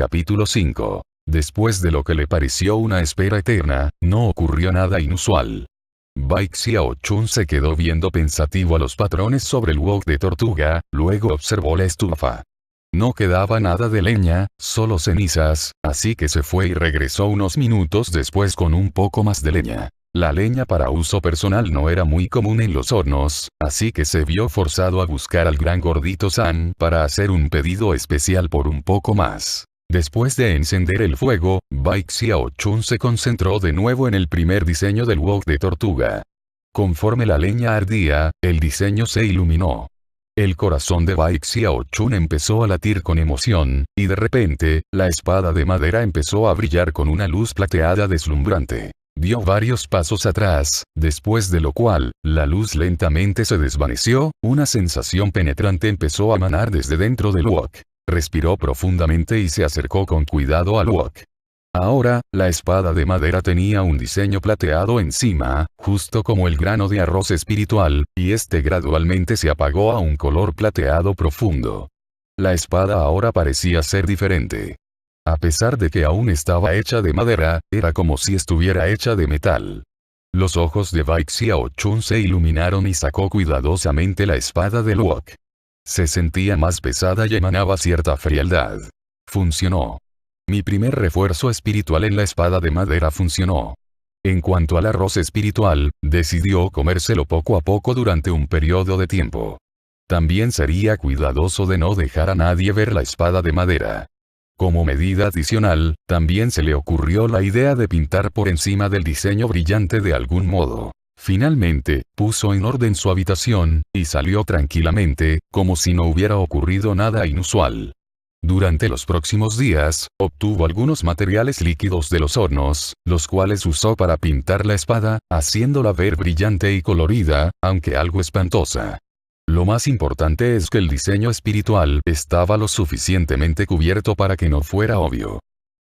capítulo 5. Después de lo que le pareció una espera eterna, no ocurrió nada inusual. Bai Xiaochun se quedó viendo pensativo a los patrones sobre el wok de tortuga, luego observó la estufa. No quedaba nada de leña, solo cenizas, así que se fue y regresó unos minutos después con un poco más de leña. La leña para uso personal no era muy común en los hornos, así que se vio forzado a buscar al gran gordito San para hacer un pedido especial por un poco más. Después de encender el fuego, Bai Xiaochun se concentró de nuevo en el primer diseño del wok de tortuga. Conforme la leña ardía, el diseño se iluminó. El corazón de Bai Xiaochun empezó a latir con emoción, y de repente, la espada de madera empezó a brillar con una luz plateada deslumbrante. Dio varios pasos atrás, después de lo cual, la luz lentamente se desvaneció, una sensación penetrante empezó a manar desde dentro del wok. Respiró profundamente y se acercó con cuidado al wok. Ahora, la espada de madera tenía un diseño plateado encima, justo como el grano de arroz espiritual, y este gradualmente se apagó a un color plateado profundo. La espada ahora parecía ser diferente. A pesar de que aún estaba hecha de madera, era como si estuviera hecha de metal. Los ojos de Bai Xiaochun se iluminaron y sacó cuidadosamente la espada del wok. Se sentía más pesada y emanaba cierta frialdad. Funcionó. Mi primer refuerzo espiritual en la espada de madera funcionó. En cuanto al arroz espiritual, decidió comérselo poco a poco durante un periodo de tiempo. También sería cuidadoso de no dejar a nadie ver la espada de madera. Como medida adicional, también se le ocurrió la idea de pintar por encima del diseño brillante de algún modo. Finalmente, puso en orden su habitación, y salió tranquilamente, como si no hubiera ocurrido nada inusual. Durante los próximos días, obtuvo algunos materiales líquidos de los hornos, los cuales usó para pintar la espada, haciéndola ver brillante y colorida, aunque algo espantosa. Lo más importante es que el diseño espiritual estaba lo suficientemente cubierto para que no fuera obvio.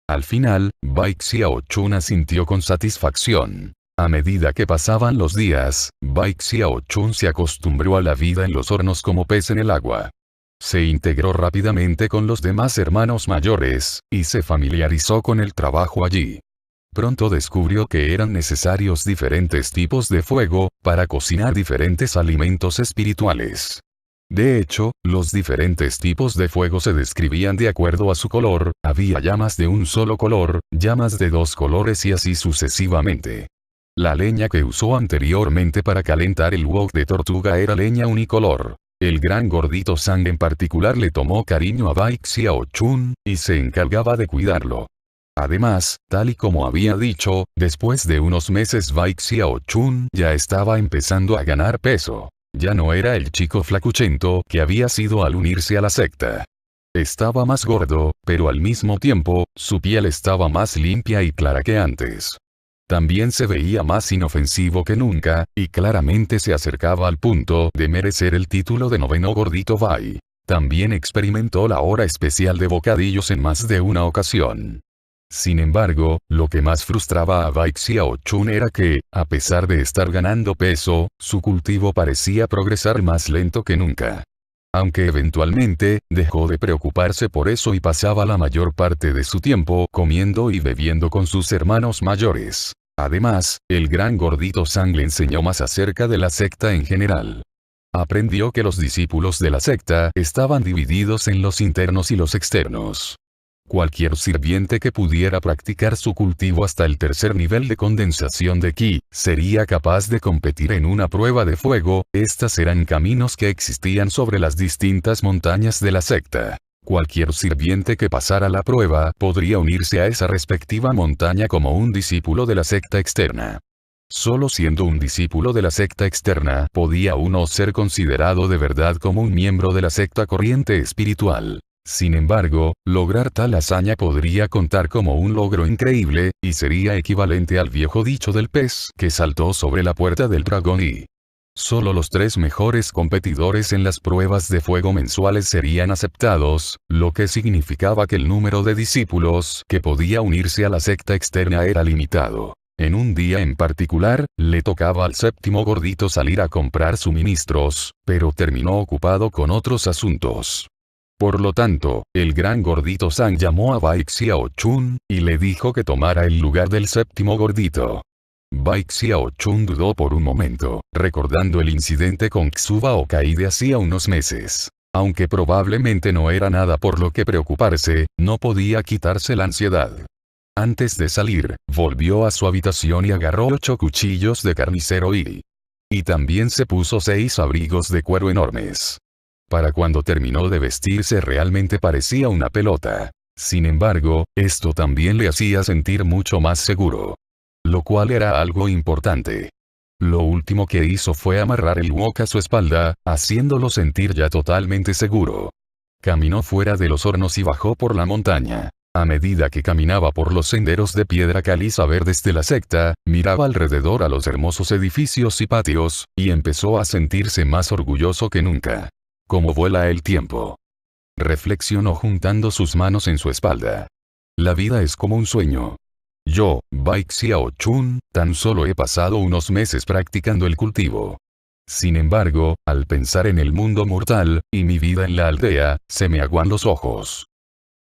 Al final, Bai Xiaochun asintió con satisfacción. A medida que pasaban los días, Bai Xiaochun se acostumbró a la vida en los hornos como pez en el agua. Se integró rápidamente con los demás hermanos mayores, y se familiarizó con el trabajo allí. Pronto descubrió que eran necesarios diferentes tipos de fuego, para cocinar diferentes alimentos espirituales. De hecho, los diferentes tipos de fuego se describían de acuerdo a su color, había llamas de un solo color, llamas de dos colores y así sucesivamente. La leña que usó anteriormente para calentar el wok de tortuga era leña unicolor. El gran gordito Sang en particular le tomó cariño a Bai Xiaochun, y se encargaba de cuidarlo. Además, tal y como había dicho, después de unos meses Bai Xiaochun ya estaba empezando a ganar peso. Ya no era el chico flacuchento que había sido al unirse a la secta. Estaba más gordo, pero al mismo tiempo, su piel estaba más limpia y clara que antes. También se veía más inofensivo que nunca, y claramente se acercaba al punto de merecer el título de noveno gordito Bai. También experimentó la hora especial de bocadillos en más de una ocasión. Sin embargo, lo que más frustraba a Bai Xiaochun era que, a pesar de estar ganando peso, su cultivo parecía progresar más lento que nunca. Aunque eventualmente, dejó de preocuparse por eso y pasaba la mayor parte de su tiempo comiendo y bebiendo con sus hermanos mayores. Además, el gran gordito Sang le enseñó más acerca de la secta en general. Aprendió que los discípulos de la secta estaban divididos en los internos y los externos. Cualquier sirviente que pudiera practicar su cultivo hasta el tercer nivel de condensación de ki, sería capaz de competir en una prueba de fuego. Estas eran caminos que existían sobre las distintas montañas de la secta. Cualquier sirviente que pasara la prueba podría unirse a esa respectiva montaña como un discípulo de la secta externa. Solo siendo un discípulo de la secta externa podía uno ser considerado de verdad como un miembro de la secta corriente espiritual. Sin embargo, lograr tal hazaña podría contar como un logro increíble, y sería equivalente al viejo dicho del pez que saltó sobre la puerta del dragón y solo los 3 mejores competidores en las pruebas de fuego mensuales serían aceptados, lo que significaba que el número de discípulos que podía unirse a la secta externa era limitado. En un día en particular, le tocaba al séptimo gordito salir a comprar suministros, pero terminó ocupado con otros asuntos. Por lo tanto, el gran gordito Sang llamó a Baek Xiao-chun, y le dijo que tomara el lugar del séptimo gordito. Baek Xiao-chun dudó por un momento, recordando el incidente con Xuba Okai de hacía unos meses. Aunque probablemente no era nada por lo que preocuparse, no podía quitarse la ansiedad. Antes de salir, volvió a su habitación y agarró 8 cuchillos de carnicero y también se puso 6 abrigos de cuero enormes. Para cuando terminó de vestirse realmente parecía una pelota. Sin embargo, esto también le hacía sentir mucho más seguro. Lo cual era algo importante. Lo último que hizo fue amarrar el wok a su espalda, haciéndolo sentir ya totalmente seguro. Caminó fuera de los hornos y bajó por la montaña. A medida que caminaba por los senderos de piedra caliza verdes de la secta, miraba alrededor a los hermosos edificios y patios, y empezó a sentirse más orgulloso que nunca. Cómo vuela el tiempo. Reflexionó juntando sus manos en su espalda. La vida es como un sueño. Yo, Baek Xiao-chun, tan solo he pasado unos meses practicando el cultivo. Sin embargo, al pensar en el mundo mortal, y mi vida en la aldea, se me aguan los ojos.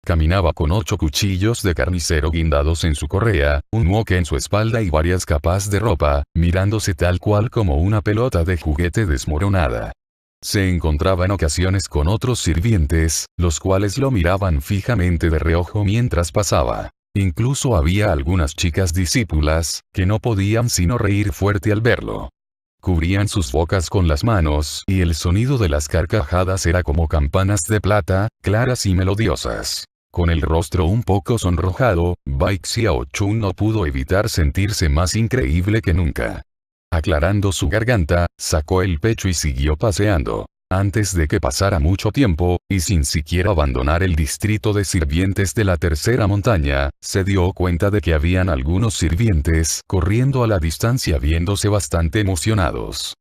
Caminaba con 8 cuchillos de carnicero guindados en su correa, un wok en su espalda y varias capas de ropa, mirándose tal cual como una pelota de juguete desmoronada. Se encontraba en ocasiones con otros sirvientes, los cuales lo miraban fijamente de reojo mientras pasaba. Incluso había algunas chicas discípulas, que no podían sino reír fuerte al verlo. Cubrían sus bocas con las manos, y el sonido de las carcajadas era como campanas de plata, claras y melodiosas. Con el rostro un poco sonrojado, Baek Xiao-chun no pudo evitar sentirse más increíble que nunca. Aclarando su garganta, sacó el pecho y siguió paseando. Antes de que pasara mucho tiempo, y sin siquiera abandonar el distrito de sirvientes de la tercera montaña, se dio cuenta de que habían algunos sirvientes corriendo a la distancia viéndose bastante emocionados.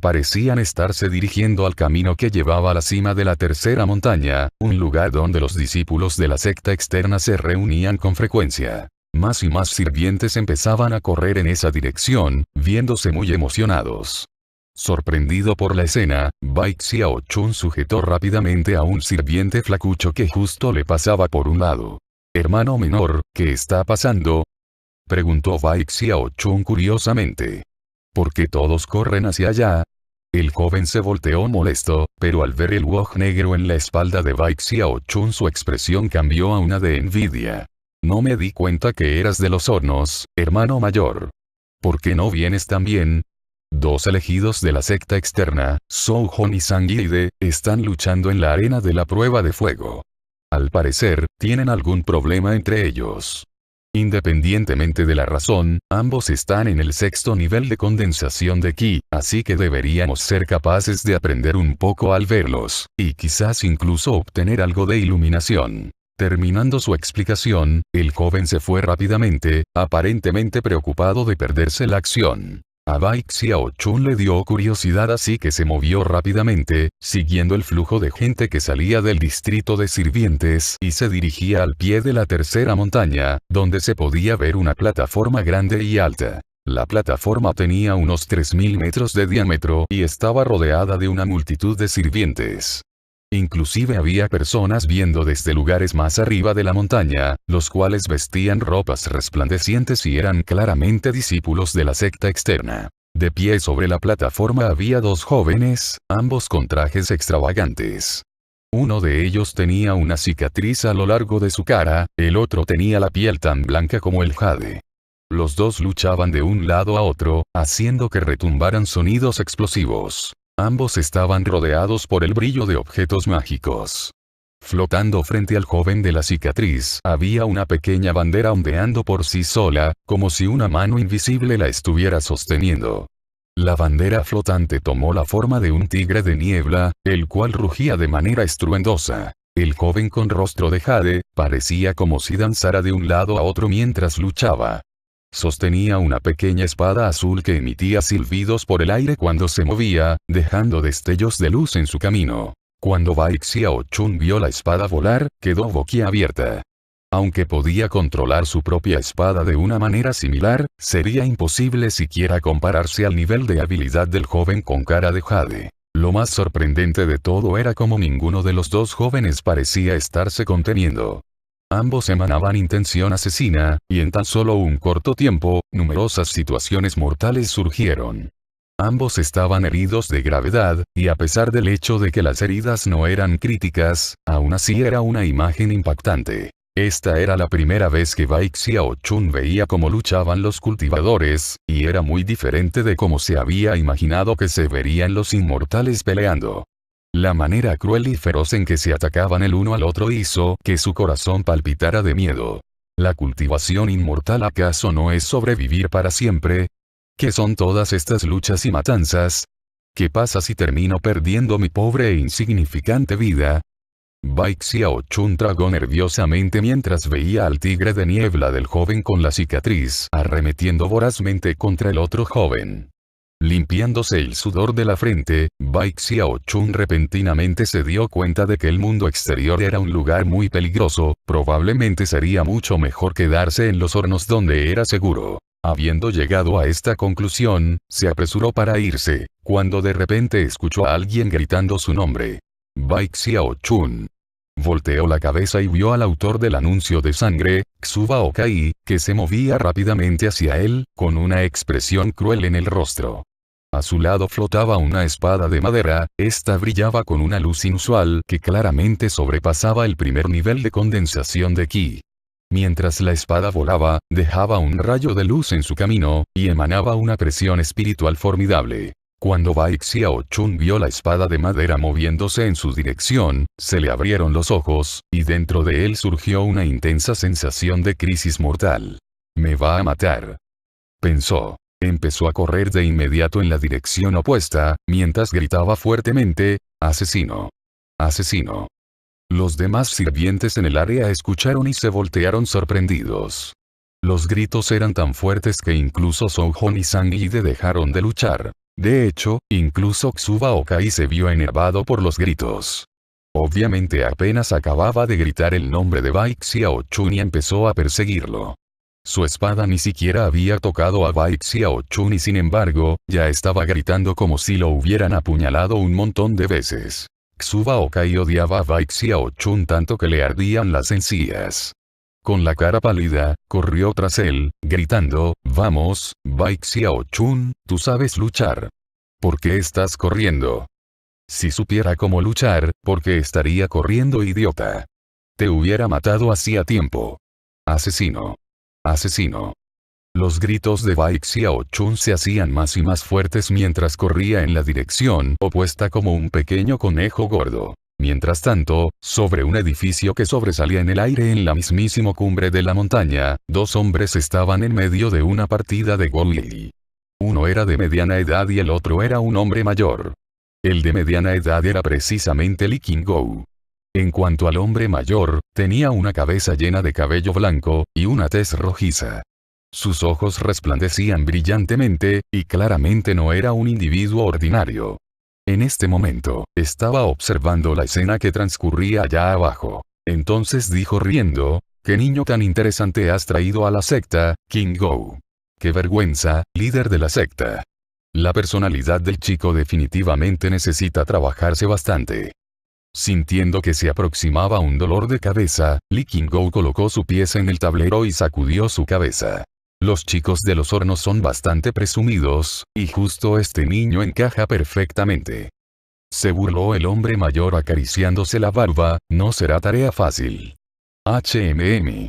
Parecían estarse dirigiendo al camino que llevaba a la cima de la tercera montaña, un lugar donde los discípulos de la secta externa se reunían con frecuencia. Más y más sirvientes empezaban a correr en esa dirección, viéndose muy emocionados. Sorprendido por la escena, Baek Xiao-chun sujetó rápidamente a un sirviente flacucho que justo le pasaba por un lado. «Hermano menor, ¿qué está pasando?», preguntó Baek Xiao-chun curiosamente. «¿Por qué todos corren hacia allá?». El joven se volteó molesto, pero al ver el wok negro en la espalda de Baek Xiao-chun su expresión cambió a una de envidia. «No me di cuenta que eras de los hornos, hermano mayor. ¿Por qué no vienes también?». 2 elegidos de la secta externa, Souhon y Sang-hide, están luchando en la arena de la prueba de fuego. Al parecer, tienen algún problema entre ellos. Independientemente de la razón, ambos están en el 6º nivel de condensación de ki, así que deberíamos ser capaces de aprender un poco al verlos, y quizás incluso obtener algo de iluminación. Terminando su explicación, el joven se fue rápidamente, aparentemente preocupado de perderse la acción. A Baek Xiao-chun le dio curiosidad así que se movió rápidamente, siguiendo el flujo de gente que salía del distrito de sirvientes y se dirigía al pie de la tercera montaña, donde se podía ver una plataforma grande y alta. La plataforma tenía unos 3000 metros de diámetro y estaba rodeada de una multitud de sirvientes. Inclusive había personas viendo desde lugares más arriba de la montaña, los cuales vestían ropas resplandecientes y eran claramente discípulos de la secta externa. De pie sobre la plataforma había 2 jóvenes, ambos con trajes extravagantes. Uno de ellos tenía una cicatriz a lo largo de su cara, el otro tenía la piel tan blanca como el jade. Los dos luchaban de un lado a otro, haciendo que retumbaran sonidos explosivos. Ambos estaban rodeados por el brillo de objetos mágicos. Flotando frente al joven de la cicatriz, había una pequeña bandera ondeando por sí sola, como si una mano invisible la estuviera sosteniendo. La bandera flotante tomó la forma de un tigre de niebla, el cual rugía de manera estruendosa. El joven con rostro de jade, parecía como si danzara de un lado a otro mientras luchaba. Sostenía una pequeña espada azul que emitía silbidos por el aire cuando se movía, dejando destellos de luz en su camino. Cuando Baek Xiao-chun vio la espada volar, quedó boquiabierta. Aunque podía controlar su propia espada de una manera similar, sería imposible siquiera compararse al nivel de habilidad del joven con cara de jade. Lo más sorprendente de todo era cómo ninguno de los dos jóvenes parecía estarse conteniendo. Ambos emanaban intención asesina, y en tan solo un corto tiempo, numerosas situaciones mortales surgieron. Ambos estaban heridos de gravedad, y a pesar del hecho de que las heridas no eran críticas, aún así era una imagen impactante. Esta era la primera vez que Bai Xiaochun veía cómo luchaban los cultivadores, y era muy diferente de cómo se había imaginado que se verían los inmortales peleando. La manera cruel y feroz en que se atacaban el uno al otro hizo que su corazón palpitara de miedo. ¿La cultivación inmortal acaso no es sobrevivir para siempre? ¿Qué son todas estas luchas y matanzas? ¿Qué pasa si termino perdiendo mi pobre e insignificante vida? Bai Xiaochun tragó nerviosamente mientras veía al tigre de niebla del joven con la cicatriz arremetiendo vorazmente contra el otro joven. Limpiándose el sudor de la frente, Bai Xiaochun repentinamente se dio cuenta de que el mundo exterior era un lugar muy peligroso, probablemente sería mucho mejor quedarse en los hornos donde era seguro. Habiendo llegado a esta conclusión, se apresuró para irse, cuando de repente escuchó a alguien gritando su nombre. Bai Xiaochun. Volteó la cabeza y vio al autor del anuncio de sangre, Xuba Okai, que se movía rápidamente hacia él, con una expresión cruel en el rostro. A su lado flotaba una espada de madera, esta brillaba con una luz inusual que claramente sobrepasaba el primer nivel de condensación de ki. Mientras la espada volaba, dejaba un rayo de luz en su camino, y emanaba una presión espiritual formidable. Cuando Bai Xiaochun vio la espada de madera moviéndose en su dirección, se le abrieron los ojos, y dentro de él surgió una intensa sensación de crisis mortal. «Me va a matar», pensó. Empezó a correr de inmediato en la dirección opuesta, mientras gritaba fuertemente, «¡Asesino! ¡Asesino!». Los demás sirvientes en el área escucharon y se voltearon sorprendidos. Los gritos eran tan fuertes que incluso Souhon y Sang Yide dejaron de luchar. De hecho, incluso Xuba Okai se vio enervado por los gritos. Obviamente apenas acababa de gritar el nombre de Bai Xiaochun y empezó a perseguirlo. Su espada ni siquiera había tocado a Bai Xiaochun y sin embargo, ya estaba gritando como si lo hubieran apuñalado un montón de veces. Xuba Okai odiaba a Bai Xiaochun tanto que le ardían las encías. Con la cara pálida, corrió tras él, gritando, «Vamos, Bai Xiaochun, tú sabes luchar. ¿Por qué estás corriendo? Si supiera cómo luchar, ¿por qué estaría corriendo, idiota? Te hubiera matado hacía tiempo. Asesino. Asesino». Los gritos de Bai Xiaochun se hacían más y más fuertes mientras corría en la dirección opuesta como un pequeño conejo gordo. Mientras tanto, sobre un edificio que sobresalía en el aire en la mismísima cumbre de la montaña, dos hombres estaban en medio de una partida de Gouyi. Uno era de mediana edad y el otro era un hombre mayor. El de mediana edad era precisamente Li Qinggou. En cuanto al hombre mayor, tenía una cabeza llena de cabello blanco, y una tez rojiza. Sus ojos resplandecían brillantemente, y claramente no era un individuo ordinario. En este momento, estaba observando la escena que transcurría allá abajo. Entonces dijo riendo, «¿Qué niño tan interesante has traído a la secta, Qinggou? ¡Qué vergüenza, líder de la secta!». La personalidad del chico definitivamente necesita trabajarse bastante. Sintiendo que se aproximaba un dolor de cabeza, Li Qinggou colocó su pies en el tablero y sacudió su cabeza. Los chicos de los hornos son bastante presumidos, y justo este niño encaja perfectamente. Se burló el hombre mayor acariciándose la barba, no será tarea fácil. HMM.